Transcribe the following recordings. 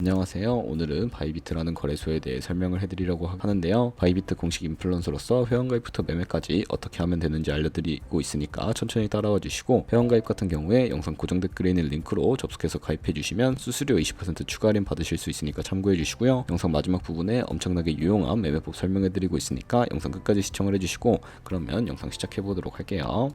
안녕하세요. 오늘은 바이비트라는 거래소에 대해 설명을 해드리려고 하는데요. 바이비트 공식 인플루언서로서 회원가입부터 매매까지 어떻게 하면 되는지 알려드리고 있으니까 천천히 따라와 주시고, 회원가입 같은 경우에 영상 고정 댓글에 있는 링크로 접속해서 가입해 주시면 수수료 20% 추가 할인 받으실 수 있으니까 참고해 주시고요. 영상 마지막 부분에 엄청나게 유용한 매매법 설명해 드리고 있으니까 영상 끝까지 시청을 해 주시고, 그러면 영상 시작해 보도록 할게요.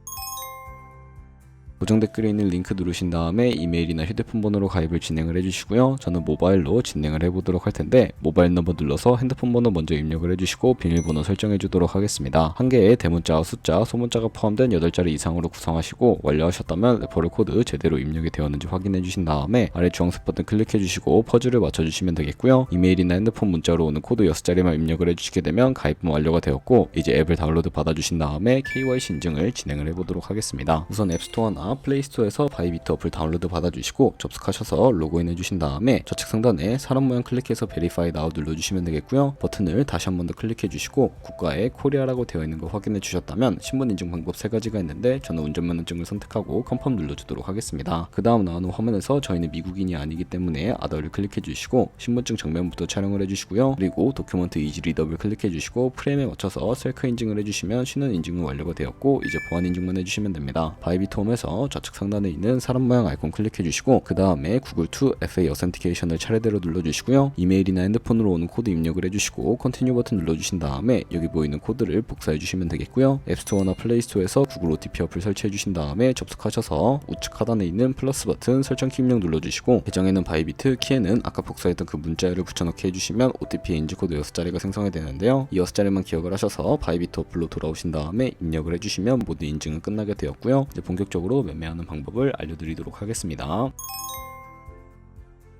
고정 댓글에 있는 링크 누르신 다음에 이메일이나 휴대폰 번호로 가입을 진행을 해주시고요. 저는 모바일로 진행을 해보도록 할 텐데, 모바일 넘버 눌러서 핸드폰 번호 먼저 입력을 해주시고 비밀번호 설정해 주도록 하겠습니다. 한 개의 대문자와 숫자, 소문자가 포함된 8자리 이상으로 구성하시고, 완료하셨다면 레퍼럴 코드 제대로 입력이 되었는지 확인해 주신 다음에 아래 주황색 버튼 클릭해 주시고 퍼즐을 맞춰주시면 되겠고요. 이메일이나 핸드폰 문자로 오는 코드 6자리만 입력을 해주시게 되면 가입은 완료가 되었고, 이제 앱을 다운로드 받아주신 다음에 KYC 인증을 진행을 해보도록 하겠습니다. 우선 앱스토어나 플레이스토어에서 바이비트 어플 다운로드 받아주시고 접속하셔서 로그인 해주신 다음에 좌측 상단에 사람 모양 클릭해서 베리파이 나우 눌러주시면 되겠고요. 버튼을 다시 한 번 더 클릭해 주시고 국가에 코리아라고 되어 있는 거 확인해 주셨다면 신분 인증 방법 3가지가 있는데, 저는 운전면허증을 선택하고 컨펌 눌러주도록 하겠습니다. 그 다음 나오는 화면에서 저희는 미국인이 아니기 때문에 아더를 클릭해 주시고 신분증 정면부터 촬영을 해주시고요. 그리고 도큐먼트 이지 리더블 클릭해 주시고 프레임에 맞춰서 셀카 인증을 해주시면 신원 인증은 완료가 되었고, 이제 보안 인증만 해주시면 됩니다. 바이비트 홈에서 좌측 상단에 있는 사람 모양 아이콘 클릭해 주시고, 그 다음에 구글 투 FA 어센티케이션을 차례대로 눌러주시고요. 이메일이나 핸드폰으로 오는 코드 입력을 해주시고 컨티뉴 버튼 눌러주신 다음에 여기 보이는 코드를 복사해 주시면 되겠고요. 앱스토어나 플레이스토어에서 구글 OTP 어플 설치해 주신 다음에 접속하셔서 우측 하단에 있는 플러스 버튼 설정키 입력 눌러주시고, 계정에는 바이비트, 키에는 아까 복사했던 그 문자열을 붙여넣기 해주시면 OTP 인증코드 6자리가 생성이 되는데요. 이 6자리만 기억을 하셔서 바이비트 어플로 돌아오신 다음에 입력을 해주시면 모두 인증은 끝나게 되었고요. 이제 본격적으로 매매하는 방법을 알려드리도록 하겠습니다.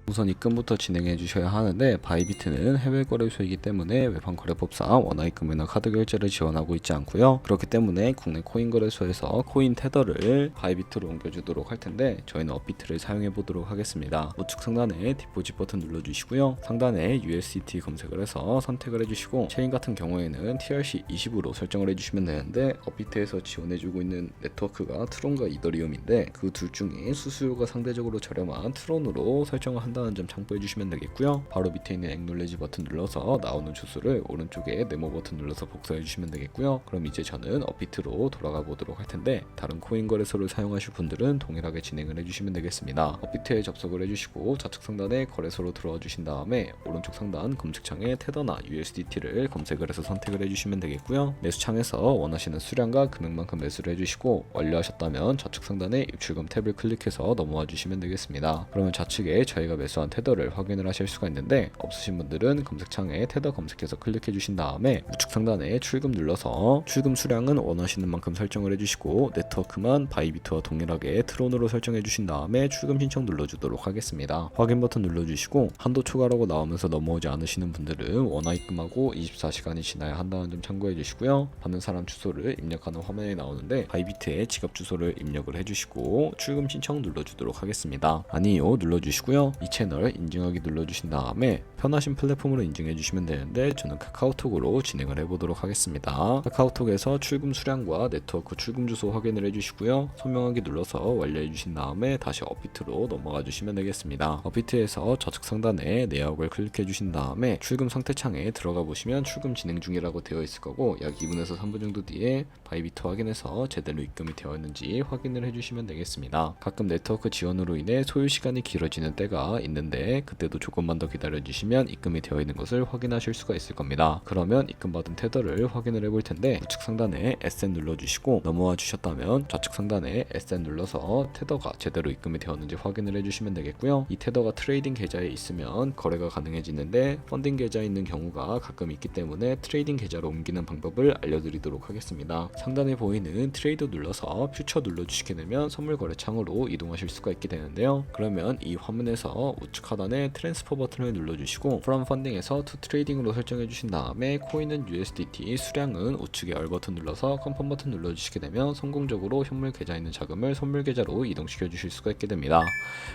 우선 입금부터 진행해 주셔야 하는데, 바이비트는 해외 거래소이기 때문에 외환 거래법상 원화 입금이나 카드 결제를 지원하고 있지 않고요. 그렇기 때문에 국내 코인 거래소에서 코인 테더를 바이비트로 옮겨주도록 할 텐데, 저희는 업비트를 사용해 보도록 하겠습니다. 우측 상단에 디포짓 버튼 눌러주시고요. 상단에 USDT 검색을 해서 선택을 해주시고, 체인 같은 경우에는 TRC20으로 설정을 해주시면 되는데, 업비트에서 지원해주고 있는 네트워크가 트론과 이더리움인데, 그 둘 중에 수수료가 상대적으로 저렴한 트론으로 설정을 한다는 점 참고해 주시면 되겠고요. 바로 밑에 있는 액놀레지 버튼 눌러서 나오는 주소를 오른쪽에 네모 버튼 눌러서 복사해 주시면 되겠고요. 그럼 이제 저는 업비트로 돌아가 보도록 할 텐데, 다른 코인 거래소를 사용하실 분들은 동일하게 진행을 해주시면 되겠습니다. 업비트에 접속을 해주시고 좌측 상단에 거래소로 들어와 주신 다음에 오른쪽 상단 검색창에 테더나 USDT를 검색을 해서 선택을 해주시면 되겠고요. 매수창에서 원하시는 수량과 금액만큼 매수를 해주시고, 완료하셨다면 좌측 상단에 입출금 탭을 클릭해서 넘어와 주시면 되겠습니다. 그러면 좌측에 저희가 매수한 테더를 확인을 하실 수가 있는데, 없으신 분들은 검색창에 테더 검색해서 클릭해 주신 다음에 우측 상단에 출금 눌러서 출금 수량은 원하시는 만큼 설정을 해주시고, 네트워크만 바이비트와 동일하게 트론으로 설정해 주신 다음에 출금 신청 눌러주도록 하겠습니다. 확인 버튼 눌러주시고, 한도 초과라고 나오면서 넘어오지 않으시는 분들은 원화 입금하고 24시간이 지나야 한다는 점 참고해 주시고요. 받는 사람 주소를 입력하는 화면이 나오는데, 바이비트에 지갑 주소를 입력을 해주시고 출금 신청 눌러주도록 하겠습니다. 아니요 눌러주시고요. 이 채널 인증하기 눌러주신 다음에 편하신 플랫폼으로 인증해 주시면 되는데, 저는 카카오톡으로 진행을 해보도록 하겠습니다. 카카오톡에서 출금 수량과 네트워크 출금 주소 확인을 해주시고요. 서명하기 눌러서 완료해 주신 다음에 다시 업비트로 넘어가 주시면 되겠습니다. 업비트에서 좌측 상단에 내역을 클릭해 주신 다음에 출금 상태 창에 들어가 보시면 출금 진행 중이라고 되어 있을 거고, 약 2분에서 3분 정도 뒤에 바이비트 확인해서 제대로 입금이 되어 있는지 확인을 해주시면 되겠습니다. 가끔 네트워크 지원으로 인해 소요 시간이 길어지는 때가 있는데, 그때도 조금만 더 기다려 주시면 입금이 되어 있는 것을 확인하실 수가 있을 겁니다. 그러면 입금받은 테더를 확인을 해볼 텐데, 우측 상단에 SN 눌러주시고 넘어와 주셨다면 좌측 상단에 SN 눌러서 테더가 제대로 입금이 되었는지 확인을 해주시면 되겠고요. 이 테더가 트레이딩 계좌에 있으면 거래가 가능해지는데, 펀딩 계좌에 있는 경우가 가끔 있기 때문에 트레이딩 계좌로 옮기는 방법을 알려드리도록 하겠습니다. 상단에 보이는 트레이드 눌러서 퓨처 눌러주시게 되면 선물 거래 창으로 이동하실 수가 있게 되는데요. 그러면 이 화면에서 우측 하단에 트랜스퍼 버튼을 눌러주시고 From Funding에서 To Trading으로 설정해 주신 다음에 코인은 USDT, 수량은 우측에 R 버튼 눌러서 컨펌 버튼 눌러주시게 되면 성공적으로 현물 계좌에 있는 자금을 선물 계좌로 이동시켜 주실 수가 있게 됩니다.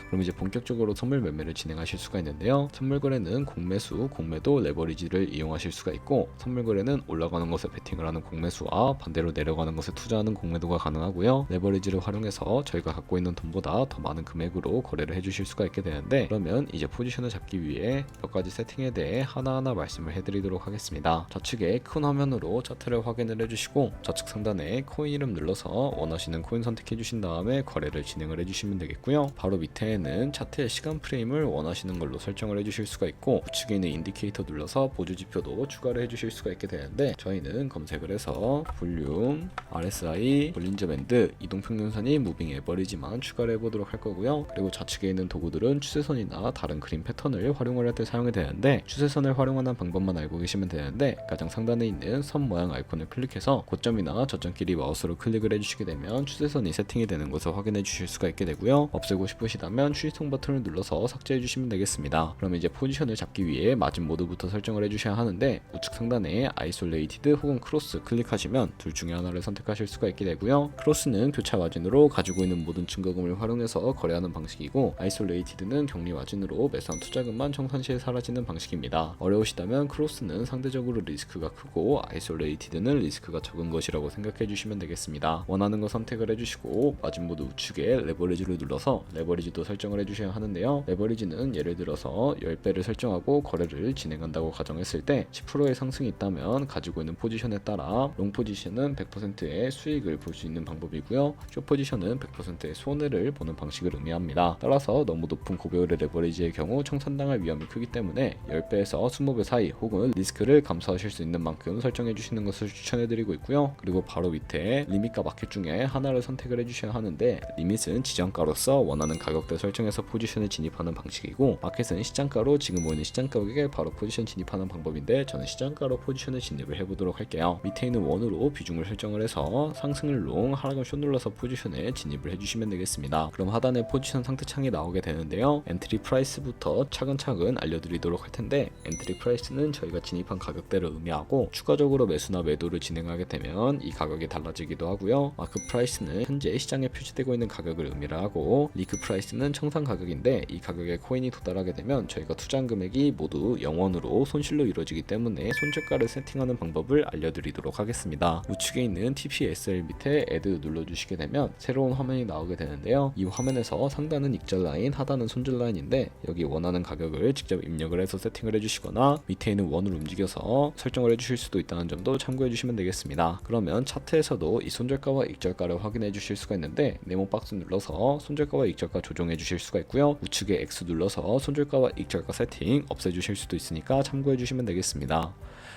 그럼 이제 본격적으로 선물 매매를 진행하실 수가 있는데요. 선물 거래는 공매수, 공매도, 레버리지를 이용하실 수가 있고, 선물 거래는 올라가는 것에 베팅을 하는 공매수와 반대로 내려가는 것에 투자하는 공매도가 가능하고요. 레버리지를 활용해서 저희가 갖고 있는 돈보다 더 많은 금액으로 거래를 해주실 수가 있게 되는데, 그러면 이제 포지션을 잡기 위해 몇 가지 세팅에 대해 하나하나 말씀을 해드리도록 하겠습니다. 좌측에 큰 화면으로 차트를 확인을 해주시고 좌측 상단에 코인 이름 눌러서 원하시는 코인 선택해 주신 다음에 거래를 진행을 해주시면 되겠고요. 바로 밑에는 차트의 시간 프레임을 원하시는 걸로 설정을 해주실 수가 있고 우측에 있는 인디케이터 눌러서 보조 지표도 추가를 해주실 수가 있게 되는데 저희는 검색을 해서 볼륨, RSI, 볼린저 밴드, 이동평균선이 무빙 에버리지만 추가를 해보도록 할 거고요. 그리고 좌측에 있는 도구들은 추세선이나 다른 그림 패턴을 활용을 할 때 사용이 되는데 추세선을 활용하는 방법만 알고 계시면 되는데 가장 상단에 있는 선 모양 아이콘을 클릭해서 고점이나 저점끼리 마우스로 클릭을 해주시게 되면 추세선이 세팅이 되는 것을 확인해 주실 수가 있게 되고요. 없애고 싶으시다면 취소통 버튼을 눌러서 삭제해 주시면 되겠습니다. 그럼 이제 포지션을 잡기 위해 마진 모드부터 설정을 해주셔야 하는데 우측 상단에 아이솔레이티드 혹은 크로스 클릭하시면 둘 중에 하나를 선택하실 수가 있게 되고요. 크로스는 교차 마진으로 가지고 있는 모든 증거금을 활용해서 거래하는 방식이고 아이솔레이티드는 격리 마진으로 매수한 투자금만 청산 시에 사라지는 방식입니다. 어려우시다면 크로스는 상대적으로 리스크가 크고 아이솔레이티드는 리스크가 적은 것이라고 생각해 주시면 되겠습니다. 원하는 거 선택을 해주시고 마진 모드 우측에 레버리지를 눌러서 레버리지도 설정을 해주셔야 하는데요. 레버리지는 예를 들어서 10배를 설정하고 거래를 진행한다고 가정했을 때 10%의 상승이 있다면 가지고 있는 포지션에 따라 롱 포지션은 100%의 수익을 볼 수 있는 방법이고요. 숏 포지션은 100%의 손해를 보는 방식을 의미합니다. 따라서 너무 높은 고배율의 레버리지의 경우 청산당할 위험이 크기 때문에 10배에서 20배 사이 혹은 리스크를 감수하실 수 있는 만큼 설정해 주시는 것을 추천해 드리고 있고요. 그리고 바로 밑에 리밋과 마켓 중에 하나를 선택을 해주셔야 하는데 리밋은 지정가로서 원하는 가격대 설정해서 포지션을 진입하는 방식이고 마켓은 시장가로 지금 보이는 시장 가격에 바로 포지션 진입하는 방법인데 저는 시장가로 포지션을 진입을 해보도록 할게요. 밑에 있는 원으로 비중을 설정을 해서 상승을 롱, 하락을 숏 눌러서 포지션에 진입을 해주시면 되겠습니다. 그럼 하단에 포지션 상태 창이 나오게 되는데요. 엔트리 프라이스부터 차근차근 알려드리도록 할 텐데 엔트리 프라이스는 저희가 진입한 가격대를 의미하고 추가적으로 매수나 매도를 진행하게 되면 이 가격이 달라지기도 하고요. 마크 프라이스는 현재 시장에 표시되고 있는 가격을 의미를 하고 리크 프라이스는 청산 가격인데 이 가격에 코인이 도달하게 되면 저희가 투자한 금액이 모두 0원으로 손실로 이루어지기 때문에 손절가를 세팅하는 방법을 알려드리도록 하겠습니다. 우측에 있는 TPSL 밑에 Add 눌러주시게 되면 새로운 화면이 나오게 되는데요. 이 화면에서 상단은 익절 라인, 하단은 손절 라인인데 여기 원하는 가격을 직접 입력을 해서 세팅을 해주시거나 밑에 있는 원을 움직여서 설정을 해주실 수도 있다는 점도 참고해 주시면 되겠습니다. 그러면 차트에서도 이 손절가와 익절가를 확인해 주실 수가 있는데 네모 박스 눌러서 손절가와 익절가 조정해 주실 수가 있고요. 우측에 X 눌러서 손절가와 익절가 세팅 없애 주실 수도 있으니까 참고해 주시면 되겠습니다.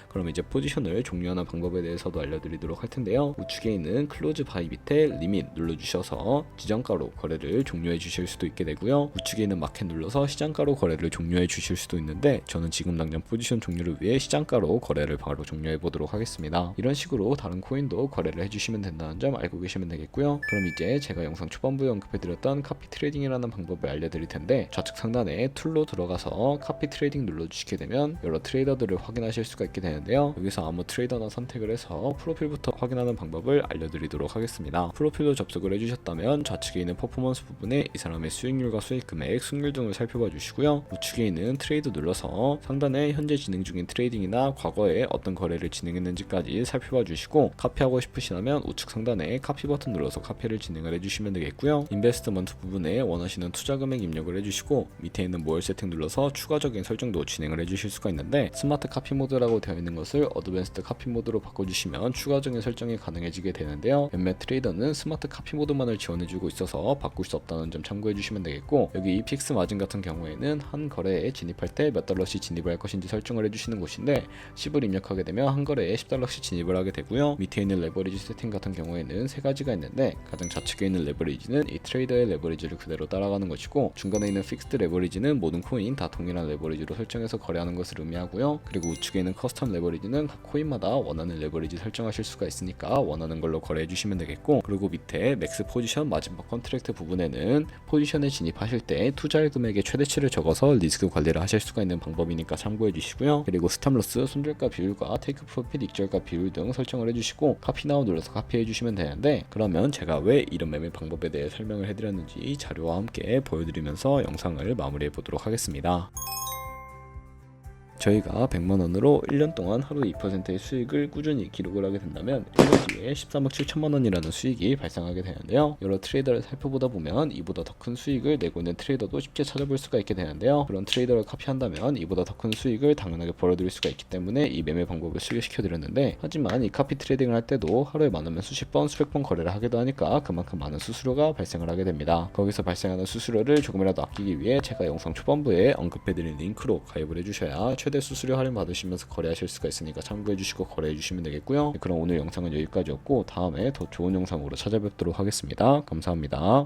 그럼 이제 포지션을 종료하는 방법에 대해서도 알려드리도록 할 텐데요. 우측에 있는 클로즈 바이 밑에 리밋 눌러주셔서 지정가로 거래를 종료해 주실 수도 있게 되고요. 우측에 있는 마켓 눌러서 시장가로 거래를 종료해 주실 수도 있는데 저는 지금 당장 포지션 종료를 위해 시장가로 거래를 바로 종료해 보도록 하겠습니다. 이런 식으로 다른 코인도 거래를 해주시면 된다는 점 알고 계시면 되겠고요. 그럼 이제 제가 영상 초반부에 언급해드렸던 카피 트레이딩이라는 방법을 알려드릴 텐데 좌측 상단에 툴로 들어가서 카피 트레이딩 눌러주시게 되면 여러 트레이더들을 확인하실 수가 있게 되는데요. 여기서 아무 트레이더나 선택을 해서 프로필부터 확인하는 방법을 알려드리도록 하겠습니다. 프로필로 접속을 해주셨다면 좌측에 있는 퍼포먼스 부분에 이 사람의 수익률과 수익금액, 승률 등을 살펴봐 주시고요. 우측에 있는 트레이드 눌러서 상단에 현재 진행 중인 트레이딩이나 과거에 어떤 거래를 진행했는지까지 살펴봐 주시고 카피하고 싶으시다면 우측 상단에 카피 버튼 눌러서 카피를 진행을 해주시면 되겠고요. 인베스트먼트 부분에 원하시는 투자 금액 입력을 해주시고 밑에 있는 모열 세팅 눌러서 추가적인 설정도 진행을 해주실 수가 있는데 스마트 카피 모드라고 되어 있는 것을 어드밴스드 카피 모드로 바꿔주시면 추가적인 설정이 가능해지게 되는데요. 몇몇 트레이더는 스마트 카피 모드만을 지원해주고 있어서 바꿀 수 없다는 점 참고해주시면 되겠고 여기 이 픽스 마진 같은 경우에는 한 거래에 진입할 때 몇 달러씩 진입을 할 것인지 설정을 해주시는 곳인데 10을 입력하게 되면 한 거래에 10달러씩 진입을 하게 되고요. 밑에 있는 레버리지 세팅 같은 경우에는 세 가지가 있는데 가장 좌측에 있는 레버리지는 이 트레이더의 레버리지를 그대로 따라가는 것이고 중간에 있는 픽스드 레버리지는 모든 코인 다 동일한 레버리지로 설정해서 거래하는 것을 의미하고요. 그리고 우측에 있는 커스텀 레버리지는 각 코인마다 원하는 레버리지 설정하실 수가 있으니까 원하는 걸로 거래해 주시면 되겠고 그리고 밑에 맥스 포지션 마진바 컨트랙트 부분에는 포지션에 진입하실 때 투자할 금액의 최대치를 적어서 리스크 관리를 하실 수가 있는 방법이니까 참고해 주시고요. 그리고 스탑로스, 손절가 비율과 테이크 프로핏, 익절가 비율 등 설정을 해주시고 카피나우 눌러서 카피해 주시면 되는데 그러면 제가 왜 이런 매매 방법에 대해 설명을 해드렸는지 자료와 함께 보여드리면서 영상을 마무리해 보도록 하겠습니다. 저희가 100만원으로 1년 동안 하루 2%의 수익을 꾸준히 기록을 하게 된다면 1년 뒤에 13억 7천만원이라는 수익이 발생하게 되는데요. 여러 트레이더를 살펴보다 보면 이보다 더 큰 수익을 내고 있는 트레이더도 쉽게 찾아볼 수가 있게 되는데요. 그런 트레이더를 카피한다면 이보다 더 큰 수익을 당연하게 벌어들일 수가 있기 때문에 이 매매 방법을 소개시켜 드렸는데, 하지만 이 카피 트레이딩을 할 때도 하루에 많으면 수십 번 수백 번 거래를 하기도 하니까 그만큼 많은 수수료가 발생을 하게 됩니다. 거기서 발생하는 수수료를 조금이라도 아끼기 위해 제가 영상 초반부에 언급해드린 링크로 가입을 해주셔야 최대 수수료 할인 받으시면서 거래하실 수가 있으니까 참고해주시고 거래해주시면 되겠고요. 그럼 오늘 영상은 여기까지였고 다음에 더 좋은 영상으로 찾아뵙도록 하겠습니다. 감사합니다.